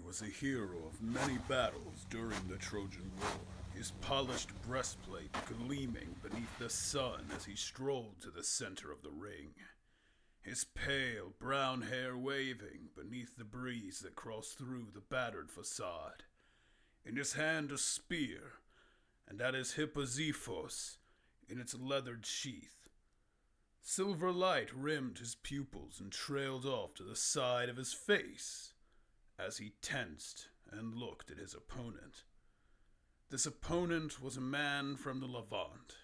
was a hero of many battles during the Trojan War, his polished breastplate gleaming beneath the sun as he strolled to the center of the ring, his pale brown hair waving beneath the breeze that crossed through the battered facade. In his hand a spear, and at his hip a Xephos in its leathered sheath. Silver light rimmed his pupils and trailed off to the side of his face as he tensed and looked at his opponent. This opponent was a man from the Levant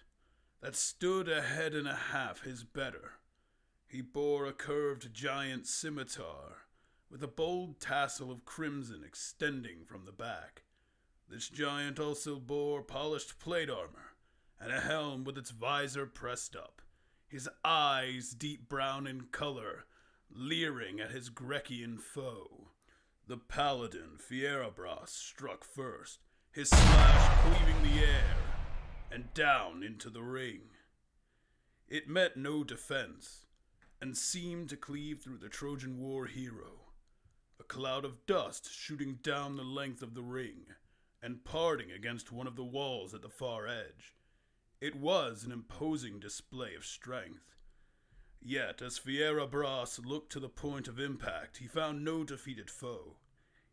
that stood a head and a half his better. He bore a curved giant scimitar with a bold tassel of crimson extending from the back. This giant also bore polished plate armor and a helm with its visor pressed up, his eyes deep brown in color, leering at his Grecian foe. The paladin Fierabras struck first, his slash cleaving the air and down into the ring. It met no defense and seemed to cleave through the Trojan War hero, a cloud of dust shooting down the length of the ring and parting against one of the walls at the far edge. It was an imposing display of strength. Yet, as Fierabras looked to the point of impact, he found no defeated foe.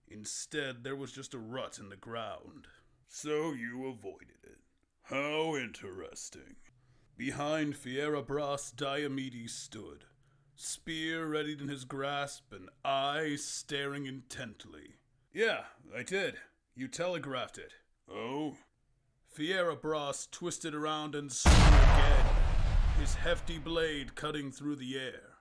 Instead, there was just a rut in the ground. So you avoided it. How interesting. Behind Fierabras, Diomedes stood, spear readied in his grasp and eyes staring intently. Yeah, I did. You telegraphed it. Oh? Fierabras twisted around and swung again, his hefty blade cutting through the air.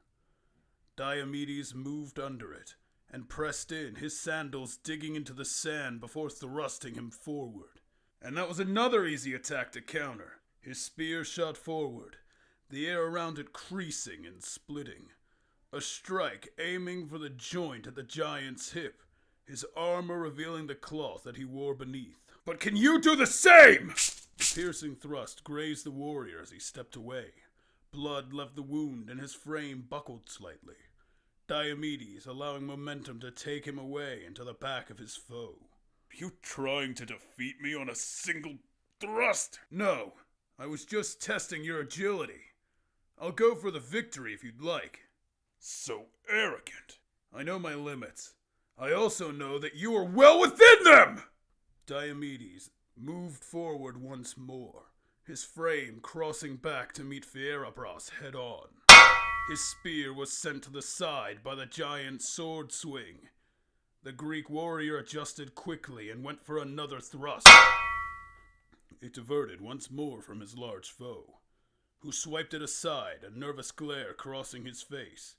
Diomedes moved under it and pressed in, his sandals digging into the sand before thrusting him forward. And that was another easy attack to counter. His spear shot forward, the air around it creasing and splitting. A strike aiming for the joint at the giant's hip, his armor revealing the cloth that he wore beneath. But can you do the same? The piercing thrust grazed the warrior as he stepped away. Blood left the wound and his frame buckled slightly. Diomedes allowing momentum to take him away into the back of his foe. You trying to defeat me on a single thrust? No, I was just testing your agility. I'll go for the victory if you'd like. So arrogant. I know my limits. I also know that you are well within them! Diomedes moved forward once more, his frame crossing back to meet Fierabras head on. His spear was sent to the side by the giant's sword swing. The Greek warrior adjusted quickly and went for another thrust. It diverted once more from his large foe, who swiped it aside, a nervous glare crossing his face.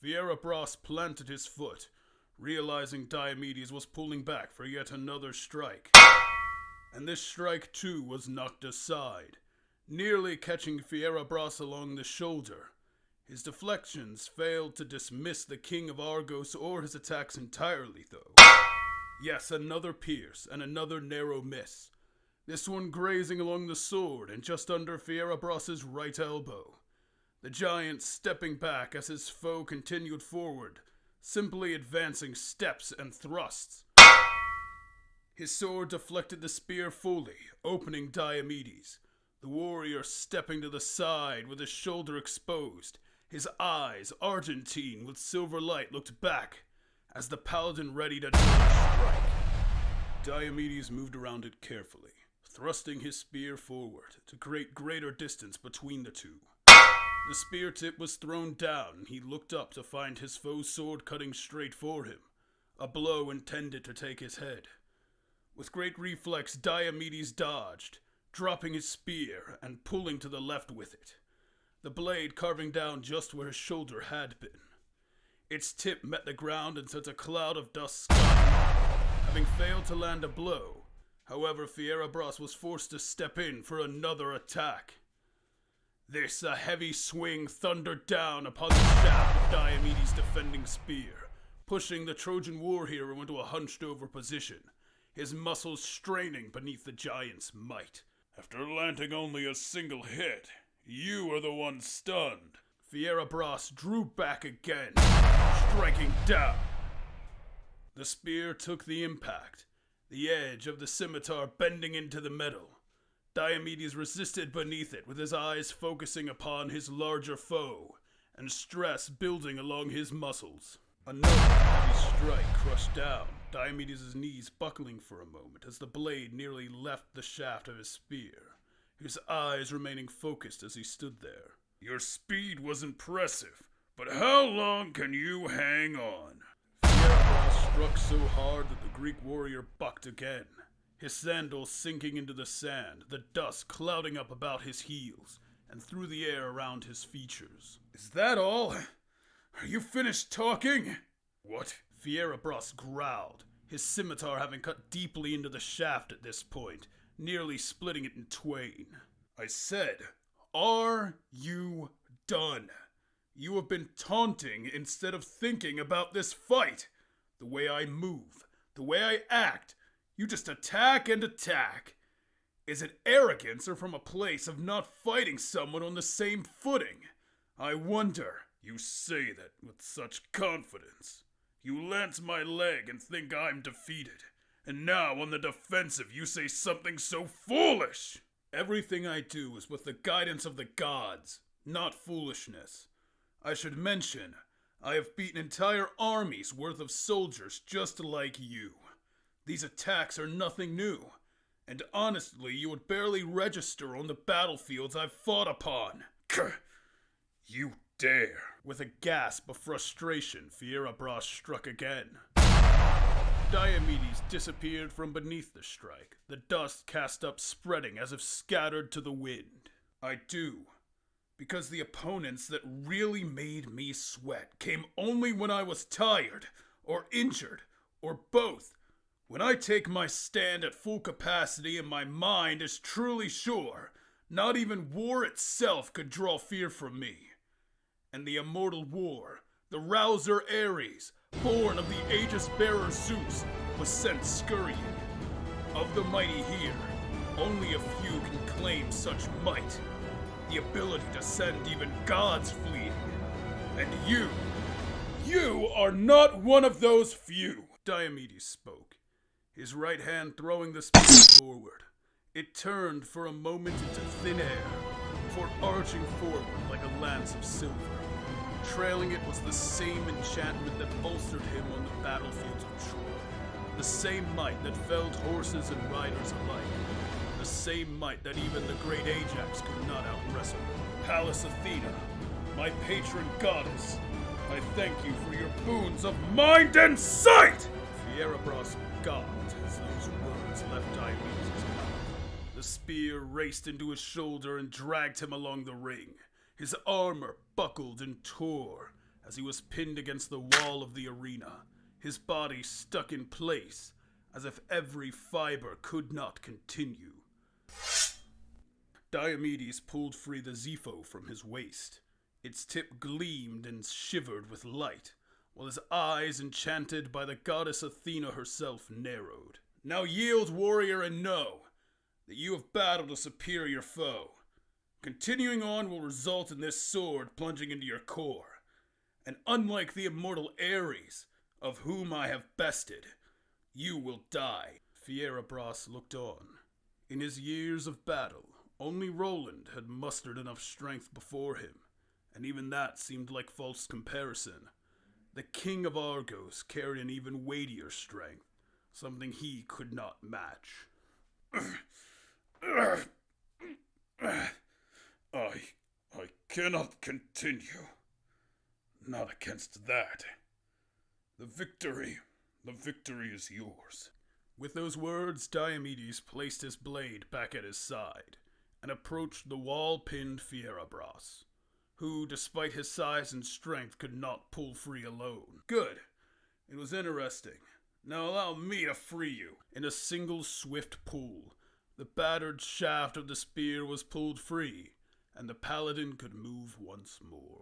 Fierabras planted his foot, realizing Diomedes was pulling back for yet another strike. And this strike too was knocked aside, nearly catching Fierabras along the shoulder. His deflections failed to dismiss the King of Argos or his attacks entirely, though. Yes, another pierce and another narrow miss. This one grazing along the sword and just under Fierabras' right elbow. The giant stepping back as his foe continued forward, simply advancing steps and thrusts. His sword deflected the spear fully, opening Diomedes, the warrior stepping to the side with his shoulder exposed. His eyes, argentine with silver light, looked back as the paladin readied another strike. Diomedes moved around it carefully, thrusting his spear forward to create greater distance between the two. The spear tip was thrown down, and he looked up to find his foe's sword cutting straight for him, a blow intended to take his head. With great reflex, Diomedes dodged, dropping his spear and pulling to the left with it, the blade carving down just where his shoulder had been. Its tip met the ground and sent a cloud of dust skying. Having failed to land a blow, however, Fierabras was forced to step in for another attack. This, a heavy swing thundered down upon the shaft of Diomedes' defending spear, pushing the Trojan war hero into a hunched-over position, his muscles straining beneath the giant's might. After landing only a single hit, you are the one stunned. Fierabras drew back again, striking down. The spear took the impact, the edge of the scimitar bending into the metal. Diomedes resisted beneath it with his eyes focusing upon his larger foe, and stress building along his muscles. Another heavy strike crushed down, Diomedes' knees buckling for a moment as the blade nearly left the shaft of his spear, his eyes remaining focused as he stood there. Your speed was impressive, but how long can you hang on? Fierabras struck so hard that the Greek warrior bucked again, his sandals sinking into the sand, the dust clouding up about his heels and through the air around his features. Is that all? Are you finished talking? What? Fierabras growled, his scimitar having cut deeply into the shaft at this point, nearly splitting it in twain. I said, are you done? You have been taunting instead of thinking about this fight. The way I move, the way I act, you just attack and attack. Is it arrogance or from a place of not fighting someone on the same footing? I wonder. You say that with such confidence. You lance my leg and think I'm defeated. And now on the defensive you say something so foolish. Everything I do is with the guidance of the gods, not foolishness. I should mention, I have beaten entire armies worth of soldiers just like you. These attacks are nothing new, and honestly you would barely register on the battlefields I've fought upon. You dare. With a gasp of frustration, Fierabras struck again. Diomedes disappeared from beneath the strike, the dust cast up spreading as if scattered to the wind. I do, because the opponents that really made me sweat came only when I was tired, or injured, or both. When I take my stand at full capacity and my mind is truly sure, not even war itself could draw fear from me. And the immortal war, the rouser Ares, born of the Aegis-bearer Zeus, was sent scurrying. Of the mighty here, only a few can claim such might, the ability to send even gods fleeing. And you are not one of those few. Diomedes spoke, his right hand throwing the spear forward. It turned for a moment into thin air, before arching forward like a lance of silver. Trailing it was the same enchantment that bolstered him on the battlefields of Troy. The same might that felled horses and riders alike. The same might that even the great Ajax could not out-wrestle. Pallas Athena, my patron goddess, I thank you for your boons of mind and sight! Fierabras gawped as those words left Diomedes' mouth. The spear raced into his shoulder and dragged him along the ring. His armor buckled and tore as he was pinned against the wall of the arena, his body stuck in place as if every fiber could not continue. Diomedes pulled free the Zepho from his waist. Its tip gleamed and shivered with light, while his eyes, enchanted by the goddess Athena herself, narrowed. Now yield, warrior, and know that you have battled a superior foe. Continuing on will result in this sword plunging into your core. And unlike the immortal Ares, of whom I have bested, you will die. Fierabras looked on. In his years of battle, only Roland had mustered enough strength before him, and even that seemed like false comparison. The King of Argos carried an even weightier strength, something he could not match. I cannot continue. Not against that. The victory is yours. With those words, Diomedes placed his blade back at his side and approached the wall-pinned Fierabras, who, despite his size and strength, could not pull free alone. Good. It was interesting. Now allow me to free you. In a single swift pull, the battered shaft of the spear was pulled free, and the paladin could move once more.